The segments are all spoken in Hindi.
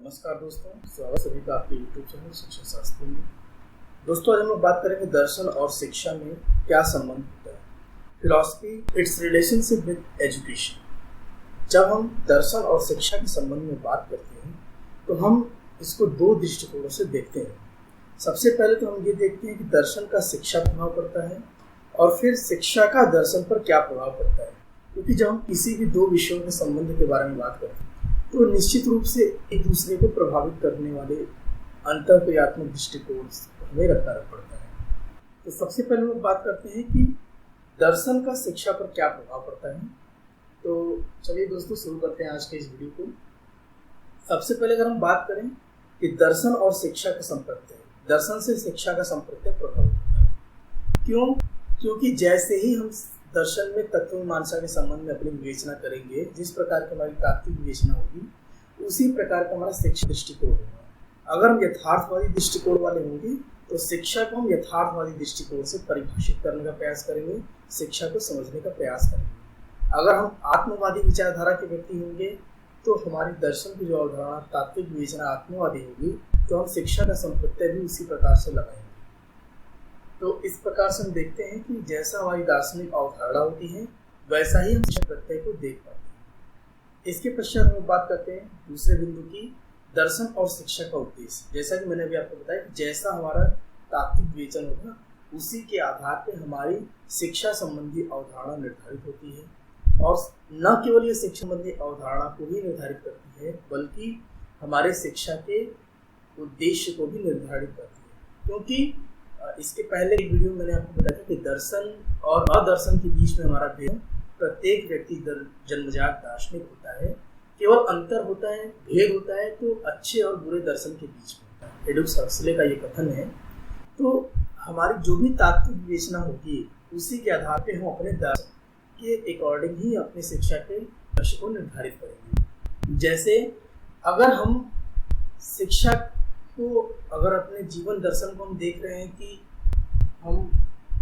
नमस्कार दोस्तों, स्वागत सभी का आपके YouTube चैनल शिक्षा शास्त्री में। दोस्तों, आज हम लोग बात करेंगे दर्शन और शिक्षा में क्या संबंध होता है। Philosophy it's relationship with education. जब हम दर्शन और शिक्षा के संबंध में बात करते हैं तो हम इसको दो दृष्टिकोणों से देखते हैं। सबसे पहले तो हम ये देखते हैं कि दर्शन का शिक्षा प्रभाव पड़ता है और फिर शिक्षा का दर्शन पर क्या प्रभाव पड़ता है। क्योंकि जब हम किसी भी दो विषयों के संबंध के बारे में बात करते हैं तो निश्चित रूप से एक दूसरे को प्रभावित करने वाले अंतर्क्रियात्मक दृष्टिकोण हमें रखना पड़ता है। तो सबसे पहले हम बात करते हैं कि दर्शन का शिक्षा पर क्या प्रभाव पड़ता है। तो चलिए दोस्तों, शुरू करते हैं आज के इस वीडियो को। सबसे पहले अगर हम बात करें कि दर्शन और शिक्षा का संप्रत्यय, दर्शन से शिक्षा का संप्रत्यय प्रभावित होता है। क्यों? क्योंकि जैसे ही हम दर्शन में तत्व मीमांसा के संबंध में अपनी विवेचना करेंगे, जिस प्रकार की हमारी तात्विक विवेचना होगी उसी प्रकार का हमारा शिक्षा दृष्टिकोण होगा। अगर हम यथार्थवादी दृष्टिकोण वाले होंगे तो शिक्षा को हम यथार्थवादी दृष्टिकोण से परिभाषित करने का प्रयास करेंगे, शिक्षा को समझने का प्रयास करेंगे। अगर हम आत्मवादी विचारधारा के व्यक्ति होंगे तो हमारी दर्शन की जो अवधारणा तात्विक विवेचना आत्मवादी होगी, तो हम शिक्षा का संप्रत्यय भी उसी प्रकार से लगाएंगे। तो इस प्रकार से हम देखते हैं कि जैसा हमारी दार्शनिक अवधारणा होती है वैसा ही हम शिक्षा प्रत्यय को देख पाते हैं। इसके पश्चात हम बात करते हैं दूसरे बिंदु की, दर्शन और शिक्षा का उद्देश्य। जैसा कि मैंने अभी आपको बताया कि जैसा हमारा तात्विक विवेचन होगा उसी के आधार पर हमारी शिक्षा संबंधी अवधारणा निर्धारित होती है। और न केवल ये शिक्षा संबंधी अवधारणा को ही निर्धारित करती है बल्कि हमारे शिक्षा के उद्देश्य को भी निर्धारित करती है। क्योंकि इसके पहले एक वीडियो मैंने आपको बताया कि दर्शन और अदर्शन के बीच में हमारा भेद, प्रत्येक व्यक्ति जन्मजात दार्शनिक होता है, केवल अंतर होता है, भेद होता है तो अच्छे और बुरे दर्शन के बीच में होता है। एडुक्स हक्सले का ये कथन है। तो हमारी जो भी तात्विक विवेचना होगी उसी के आधार पर हम अपने दर्शन के अकॉर्डिंग ही अपनी शिक्षा के लक्ष्य को निर्धारित करेंगे। जैसे अगर हम शिक्षा को, अगर अपने जीवन दर्शन को हम देख रहे हैं कि हम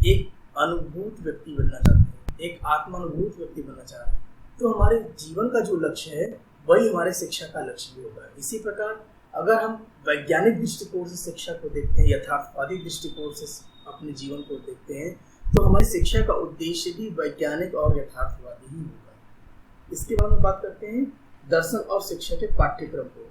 एक अनुभूत व्यक्ति बनना चाहते हैं, एक आत्मानुभूत व्यक्ति बनना चाह रहे हैं, तो हमारे जीवन का जो लक्ष्य है वही हमारे शिक्षा का लक्ष्य भी होगा। इसी प्रकार अगर हम वैज्ञानिक दृष्टिकोण से शिक्षा को देखते हैं, यथार्थवादी दृष्टिकोण से अपने जीवन को देखते हैं, तो हमारी शिक्षा का उद्देश्य भी वैज्ञानिक और यथार्थवादी ही होगा। इसके बाद हम बात करते हैं दर्शन और शिक्षा के पाठ्यक्रम को।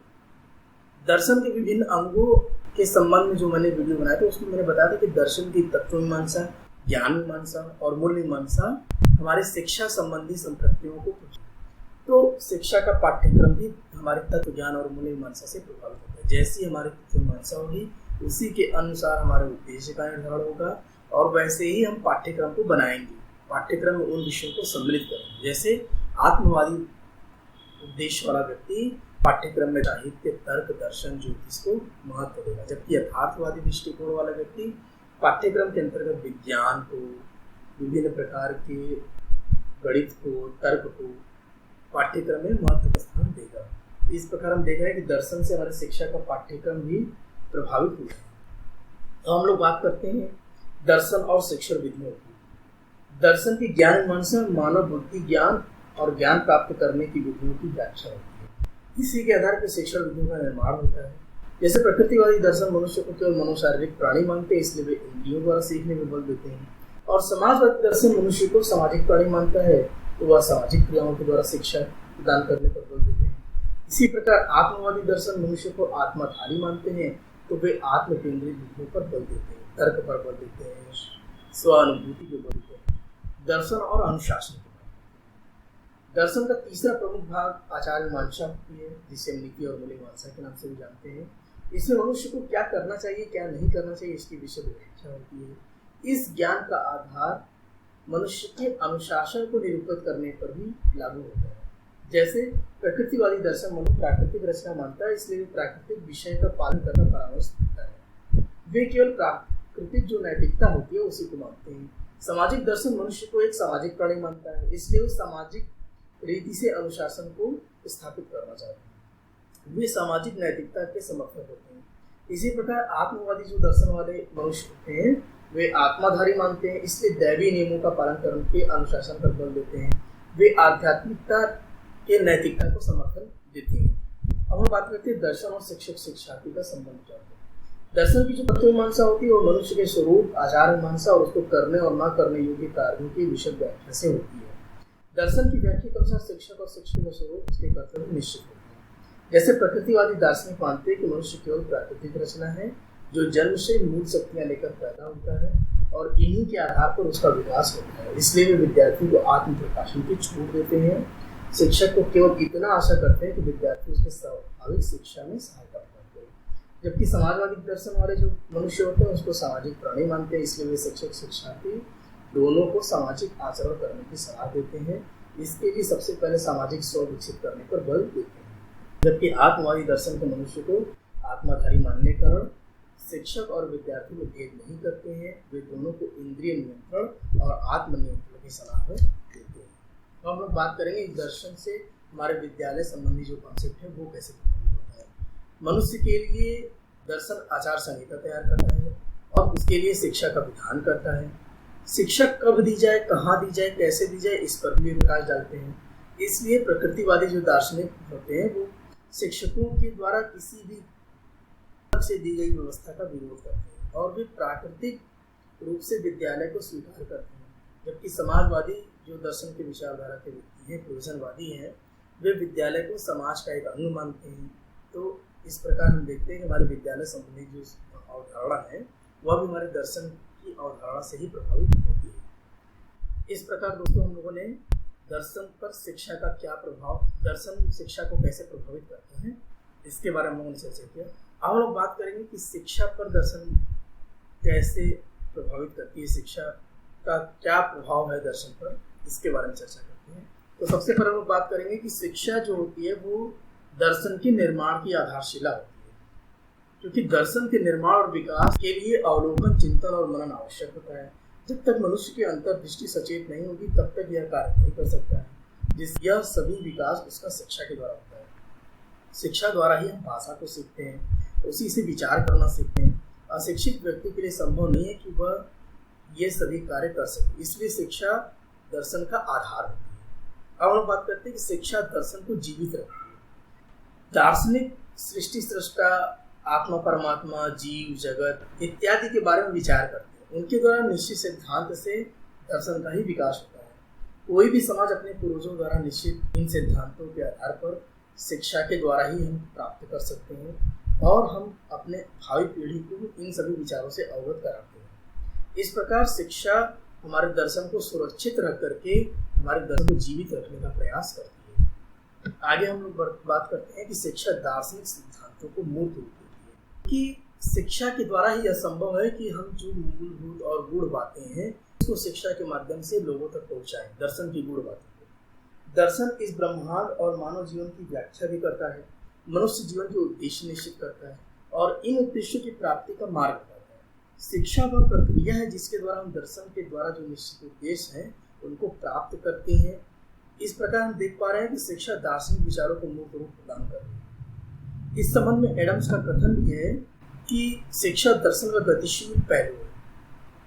दर्शन के विभिन्न अंगों के संबंध में जो मैंने वीडियो बनाया था उसमें मैंने बताया था कि दर्शन की तत्व मीमांसा, ज्ञान मीमांसा और मूल्य मीमांसा हमारे शिक्षा संबंधी संप्रत्ययों को, तो शिक्षा का पाठ्यक्रम भी हमारे तत्व ज्ञान और मूल्य मीमांसा से प्रभावित होता है। जैसी हमारी तत्व मीमांसा होगी उसी के अनुसार हमारे उद्देश्य का निर्धारण होगा और वैसे ही हम पाठ्यक्रम को बनाएंगे। पाठ्यक्रम में उन विषयों को सम्मिलित करेंगे। जैसे आत्मवादी उद्देश्य वाला व्यक्ति पाठ्यक्रम में साहित्य, तर्क, दर्शन, ज्योतिष को महत्व देगा, जबकि यथार्थवादी दृष्टिकोण वाला व्यक्ति पाठ्यक्रम के अंतर्गत विज्ञान को, विभिन्न प्रकार के गणित को, तर्क को पाठ्यक्रम में महत्व का स्थान देगा। इस प्रकार हम देख रहे हैं कि दर्शन से हमारे शिक्षा का पाठ्यक्रम भी प्रभावित हुआ है। तो हम लोग बात करते हैं दर्शन और शिक्षण विधियों की। दर्शन की ज्ञान मीमांसा मानव बुद्धि ज्ञान और ज्ञान प्राप्त करने की विधियों की व्याख्या होती है। इसी के आधार पर शिक्षण विधियों का निर्माण होता है। जैसे प्रकृतिवादी दर्शन मनुष्य को केवल मनोशारीरिक प्राणी मानते हैं, इसलिए वे इंद्रियों द्वारा सीखने में बल देते हैं। और समाजवादी दर्शन मनुष्य को सामाजिक प्राणी मानता है, तो वह सामाजिक क्रियाओं के द्वारा शिक्षा प्रदान करने पर बल देते हैं। इसी प्रकार आत्मवादी दर्शन मनुष्य को आत्माधारी मानते हैं, तो वे आत्म केंद्रित विधियों पर बल देते हैं, तर्क पर बल देते हैं, स्वानुभूति पर बल देते हैं। दर्शन और अनुशासन। दर्शन का तीसरा प्रमुख भाग आचार मीमांसा होती है, जिसे हम नीति और मूल्य मीमांसा के नाम से भी जानते हैं। इसमें मनुष्य को क्या करना चाहिए, क्या नहीं करना चाहिए, इसकी विशद व्याख्या होती है। इस ज्ञान का आधार मनुष्य के अनुशासन को निरूपित करने पर भी लागू होता है। जैसे प्रकृतिवादी दर्शन मनुष्य प्राकृतिक रचना मानता है, इसलिए प्राकृतिक विषय का पालन करना परामर्श देता है। वे केवल प्राकृतिक जो नैतिकता होती है उसी को मानते हैं। सामाजिक दर्शन मनुष्य को एक सामाजिक प्राणी मानता है, इसलिए वो सामाजिक रीति से अनुशासन को स्थापित करना चाहते हैं। वे सामाजिक नैतिकता के समर्थक होते हैं। इसी प्रकार आत्मवादी जो दर्शन वाले मनुष्य होते हैं वे आत्माधारी मानते हैं, इसलिए दैवीय नियमों का पालन करके अनुशासन पर बल देते हैं। वे आध्यात्मिकता के नैतिकता को समर्थन देते हैं। अब हम बात करते हैं दर्शन और शिक्षक शिक्षार्थी का संबंध क्या होता है। दर्शन की जो तत्व मीमांसा होती है वो मनुष्य के स्वरूप, आचार मीमांसा और उसको करने और न करने योग्य कार्यों की विशद व्याख्या से होती है। दर्शन की व्याख्या के अनुसार शिक्षक और शिक्षक का स्वरूप उसके कर्तव्य निश्चित होते हैं। जैसे प्रकृतिवादी दार्शनिक मानते हैं कि मनुष्य केवल प्राकृतिक रचना है जो जन्म से मूल शक्तियां लेकर पैदा होता है और इन्हीं के आधार पर उसका विकास होता है। इसलिए वे विद्यार्थी को आत्म प्रकाशन की छूट देते हैं। शिक्षक को केवल इतना आशा करते हैं कि विद्यार्थी उसके स्वाभाविक शिक्षा में सहायता करते हैं। जबकि समाजवादी दर्शन वाले जो मनुष्य होते हैं उसको सामाजिक प्राणी मानते हैं। इसलिए वे शिक्षक शिक्षार्थी दोनों को सामाजिक आचरण करने की सलाह देते हैं। इसके लिए सबसे पहले सामाजिक स्व विकसित करने पर बल देते हैं। जबकि आत्मवादी दर्शन के मनुष्य को आत्माधारी मानने के कारण शिक्षक और विद्यार्थी में भेद नहीं करते हैं। वे दोनों को इंद्रिय नियंत्रण और आत्म नियंत्रण की सलाह देते हैं। तो हम लोग बात करेंगे इस दर्शन से हमारे विद्यालय संबंधी जो कॉन्सेप्ट है वो कैसे प्रभावित होता है। मनुष्य के लिए दर्शन आचार संहिता तैयार करता है और उसके लिए शिक्षा का विधान करता है। शिक्षक कब दी जाए, कहाँ दी जाए, कैसे दी जाए, इस पर भी प्रकाश डालते हैं। इसलिए प्रकृतिवादी जो दार्शनिक होते हैं वो शिक्षकों के द्वारा किसी भी से दी गई व्यवस्था का विरोध करते हैं और वे प्राकृतिक रूप से विद्यालय को स्वीकार करते हैं। जबकि समाजवादी जो दर्शन के विचारधारा के व्यक्ति हैं, प्रयोजनवादी हैं, वे विद्यालय को समाज का एक अंग मानते हैं। तो इस प्रकार हम देखते हैं कि हमारे विद्यालय संबंधी जो अवधारणा है वह भी हमारे दर्शन की अवधारणा से ही प्रभावित होती है। इस प्रकार दोस्तों हम लोगों ने दर्शन पर शिक्षा का क्या प्रभाव, दर्शन शिक्षा को कैसे प्रभावित करता है, इसके बारे में हम लोगों ने चर्चा किया। अब हम लोग बात करेंगे कि शिक्षा पर दर्शन कैसे प्रभावित करती है, शिक्षा का क्या प्रभाव है दर्शन पर, इसके बारे में चर्चा करते हैं। तो सबसे पहले हम लोग बात करेंगे कि शिक्षा जो होती है वो दर्शन के निर्माण की आधारशिला होती है। क्योंकि दर्शन के निर्माण और विकास के लिए अवलोकन, चिंतन और मनन आवश्यक होता है। जब तक मनुष्य की अंतर्दृष्टि सचेत नहीं होगी तब तक यह कार्य नहीं कर सकता है। यह सभी विकास उसका शिक्षा के द्वारा होता है। शिक्षा द्वारा ही हम भाषा को सीखते हैं, उसी से विचार करना सीखते हैं। अशिक्षित व्यक्ति के लिए संभव नहीं है कि वह ये सभी कार्य कर सके। इसलिए शिक्षा दर्शन का आधार होती है। अब हम बात करते हैं कि शिक्षा दर्शन को जीवित रखती है। दार्शनिक सृष्टि सृष्टा, आत्मा परमात्मा, जीव जगत इत्यादि के बारे में विचार करते हैं। उनके द्वारा निश्चित सिद्धांत से दर्शन का ही विकास होता है। कोई भी समाज अपने पूर्वजों द्वारा निश्चित इन सिद्धांतों के आधार पर शिक्षा के द्वारा ही हम प्राप्त कर सकते हैं और हम अपने भावी पीढ़ी को इन सभी विचारों से अवगत कराते हैं। इस प्रकार शिक्षा हमारे दर्शन को सुरक्षित रख करके हमारे दर्शन को जीवित रखने का प्रयास करती है। आगे हम लोग बात करते हैं कि शिक्षा दार्शनिक सिद्धांतों को मूर्त रूप देती है कि शिक्षा के द्वारा ही यह संभव है कि हम जो मूलभूत और गूढ़ बातें हैं उसको शिक्षा के माध्यम से लोगों तक पहुंचाएं। दर्शन की गूढ़ बातें को दर्शन इस ब्रह्मांड और मानव जीवन की व्याख्या भी करता है, मनुष्य जीवन के उद्देश्य निश्चित करता है और इन उद्देश्यों की प्राप्ति का मार्ग बताता है। शिक्षा वह प्रक्रिया है जिसके द्वारा हम दर्शन के द्वारा जो निश्चित उद्देश्य हैं उनको प्राप्त करते हैं। इस प्रकार हम देख पा रहे हैं कि शिक्षा दार्शनिक विचारों को मूर्त रूप प्रदान कर रही है। इस संबंध में एडम्स का कथन भी है कि शिक्षा दर्शन का गतिशील पहलू है,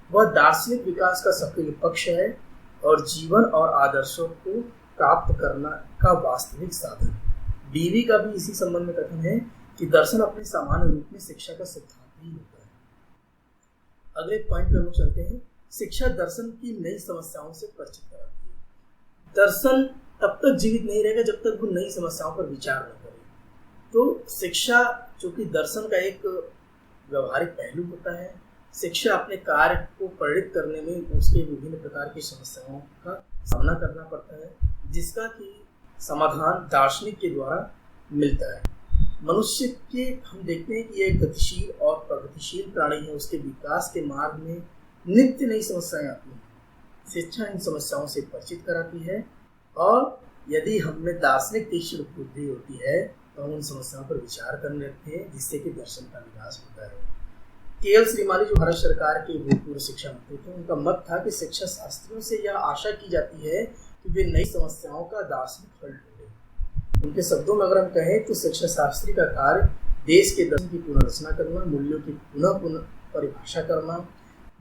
वह दार्शनिक विकास का सक्रिय पक्ष है और जीवन और आदर्शों को प्राप्त करना का वास्तविक साधन है। डीवी का भी इसी संबंध में कथन है कि दर्शन अपने सामान्य रूप में शिक्षा का सिद्धांत ही होता है। अगले पॉइंट पे हम चलते हैं। शिक्षा दर्शन की नई समस्याओं से परिचित कराती है। दर्शन तब तक जीवित नहीं रहेगा जब तक वो नई समस्याओं पर विचार न करे। तो शिक्षा जो कि दर्शन का एक व्यवहारिक पहलू होता है, शिक्षा अपने कार्य को प्रेरित करने में उसके विभिन्न प्रकार की समस्याओं का सामना करना पड़ता है जिसका कि समाधान दार्शनिक के द्वारा मिलता है। मनुष्य के हम देखते हैं कि यह गतिशील और प्रगतिशील प्राणी है। उसके विकास के मार्ग में नित्य नई समस्याएं आती हैं। शिक्षा इन समस्याओं से परिचित कराती है और यदि हमें दार्शनिक तीक्ष्ण बुद्धि होती है तो हम उन समस्याओं पर विचार करने लगते हैं जिससे कि दर्शन का विकास होता है। के.एल. श्रीमाली जो भारत सरकार के भूतपूर्व शिक्षा मंत्री थे, उनका मत था कि शिक्षा शास्त्रियों से यह आशा की जाती है कि वे नई समस्याओं का दार्शनिक हल ढूंढें। उनके शब्दों में अगर हम कहें तो शिक्षा शास्त्री का कार्य देश के दर्शन की पुनर्रचना करना, मूल्यों की पुनः परिभाषा करना,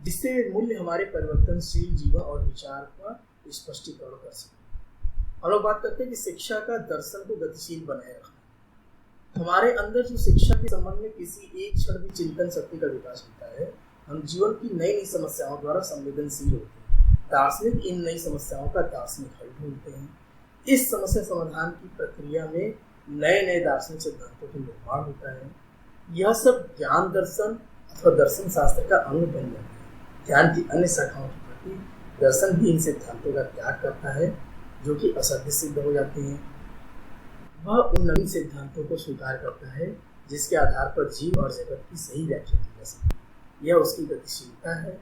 जिससे मूल्य हमारे परिवर्तनशील जीवन और विचार का स्पष्टीकरण कर सके। हम लोग बात करते हैं कि शिक्षा का दर्शन को गतिशील बनाए रखना। हमारे अंदर जो शिक्षा के संबंध में किसी एक क्षण भी चिंतन शक्ति का विकास होता है, हम जीवन की नई नई समस्याओं द्वारा संवेदनशील होते हैं। दार्शनिक इन नई समस्याओं का दार्शनिक हल ढूंढते हैं। इस समस्या समाधान की प्रक्रिया में नए नए दार्शनिक सिद्धांतों का निर्माण होता है। यह सब ज्ञान दर्शन अथवा दर्शन शास्त्र का अंग बन जाता है। ज्ञान की अन्य शाखाओं के प्रति दर्शन भी इन सिद्धांतों का त्याग करता है, जो कि असत्य सिद्ध हो जाते हैं। वह उन नवीन सिद्धांतों को स्वीकार करता है जिसके आधार पर जीव और जगत की सही व्याख्या की जा सकती। यह उसकी गतिशीलता है।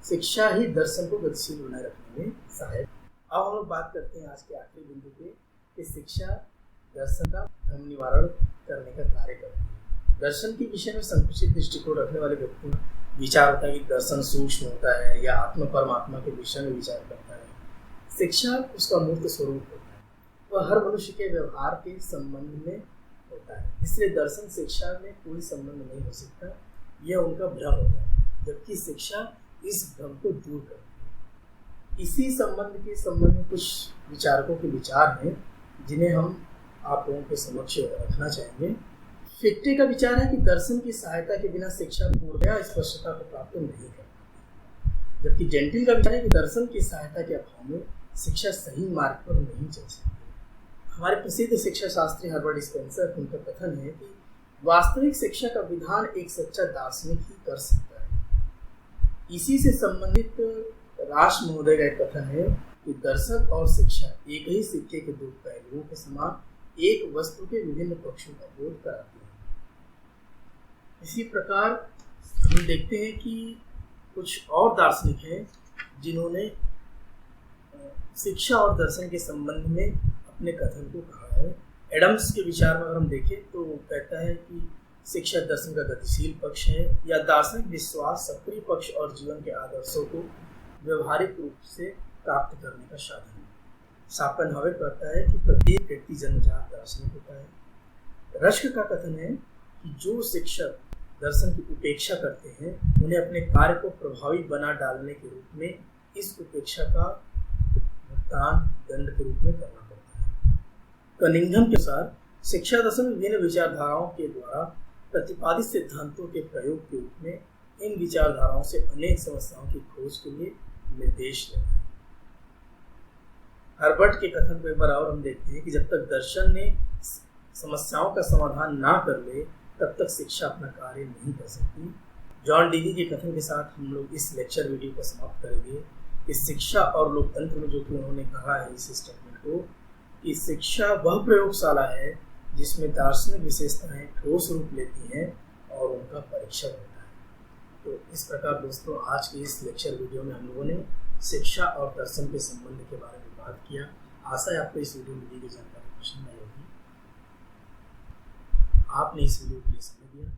शिक्षा ही दर्शन को गतिशील बनाए रखने में सहायक। अब हम लोग बात करते हैं आज के आखिरी बिंदु पे कि शिक्षा दर्शन का भ्रम निवारण करने का कार्य करती है। दर्शन के विषय में संकुचित दृष्टिकोण रखने वाले व्यक्ति का विचार होता है कि दर्शन सूक्ष्म होता है या आत्म परमात्मा के विषय में विचार करता है। शिक्षा उसका मूर्त स्वरूप होता है, वह हर मनुष्य के व्यवहार के संबंध में होता है। इसलिए दर्शन शिक्षा में कोई संबंध नहीं हो सकता, यह उनका भ्रम होता है, जबकि शिक्षा इस भ्रम को दूर करती है। इसी संबंध में कुछ विचारकों के विचार हैं जिन्हें हम आप लोगों के समक्ष रखना चाहेंगे। फिक्टे का विचार है कि दर्शन की सहायता के बिना शिक्षा पूर्णतः स्पष्टता को प्राप्त नहीं कर पाती, जबकि जेंटिल का विचार है कि दर्शन की सहायता के अभाव में शिक्षा सही मार्ग पर नहीं चल सकती। हमारे प्रसिद्ध शिक्षा शास्त्री हर्बर्ट स्पेंसर, उनका कथन है कि वास्तविक शिक्षा का विधान एक सच्चा दार्शनिक ही कर सकता है। इसी से संबंधित राश महोदय का एक कथन है कि दर्शन और शिक्षा एक ही सिक्के के दो पहलुओं के समान एक वस्तु के विभिन्न पक्षों का बोध कराती है। इसी प्रकार हम देखते हैं कि कुछ और दार्शनिक हैं जिन्होंने शिक्षा और दर्शन के संबंध में अपने कथन को कहा है। एडम्स के विचार में अगर हम देखें तो वो कहता है कि शिक्षा दर्शन का गतिशील पक्ष है या दार्शनिक विश्वास सक्रिय पक्ष और जीवन के आदर्शों को व्यवहारिक रूप से प्राप्त करने का साधन है। शापेनहावर कहता है कि प्रत्येक व्यक्ति जन्मजात दार्शनिक होता है। रश्क का कथन है कि जो शिक्षक दर्शन की उपेक्षा करते हैं उन्हें अपने कार्य को प्रभावी बना डालने के रूप में इस उपेक्षा का भुगतान दंड के रूप में करना पड़ता है। कनिंघम के अनुसार शिक्षा दर्शन विभिन्न विचारधाराओं के द्वारा प्रतिपादित सिद्धांतों के प्रयोग के रूप में इन विचारधाराओं से अनेक समस्याओं की खोज के लिए निर्देश देता है। हर्बर्ट के कथन को एक बार और हम देखते हैं कि जब तक दर्शन ने समस्याओं का समाधान ना कर ले तब तक शिक्षा अपना कार्य नहीं कर सकती। जॉन डीवी के कथन के साथ हम लोग इस लेक्चर वीडियो को समाप्त करेंगे कि शिक्षा और लोकतंत्र में जो कि उन्होंने कहा है इस स्टेटमेंट को कि शिक्षा वह प्रयोगशाला है जिसमें दार्शनिक विशेषताएं ठोस रूप लेती हैं और उनका परीक्षण होता है। तो इस प्रकार दोस्तों आज के इस लेक्चर वीडियो में हम लोगों ने शिक्षा और दर्शन के संबंध के बारे में बात किया। आशा है आपको इस वीडियो में दी गई जानकारी पसंद आई होगी। आपने इस वीडियो के लिए समय दिया।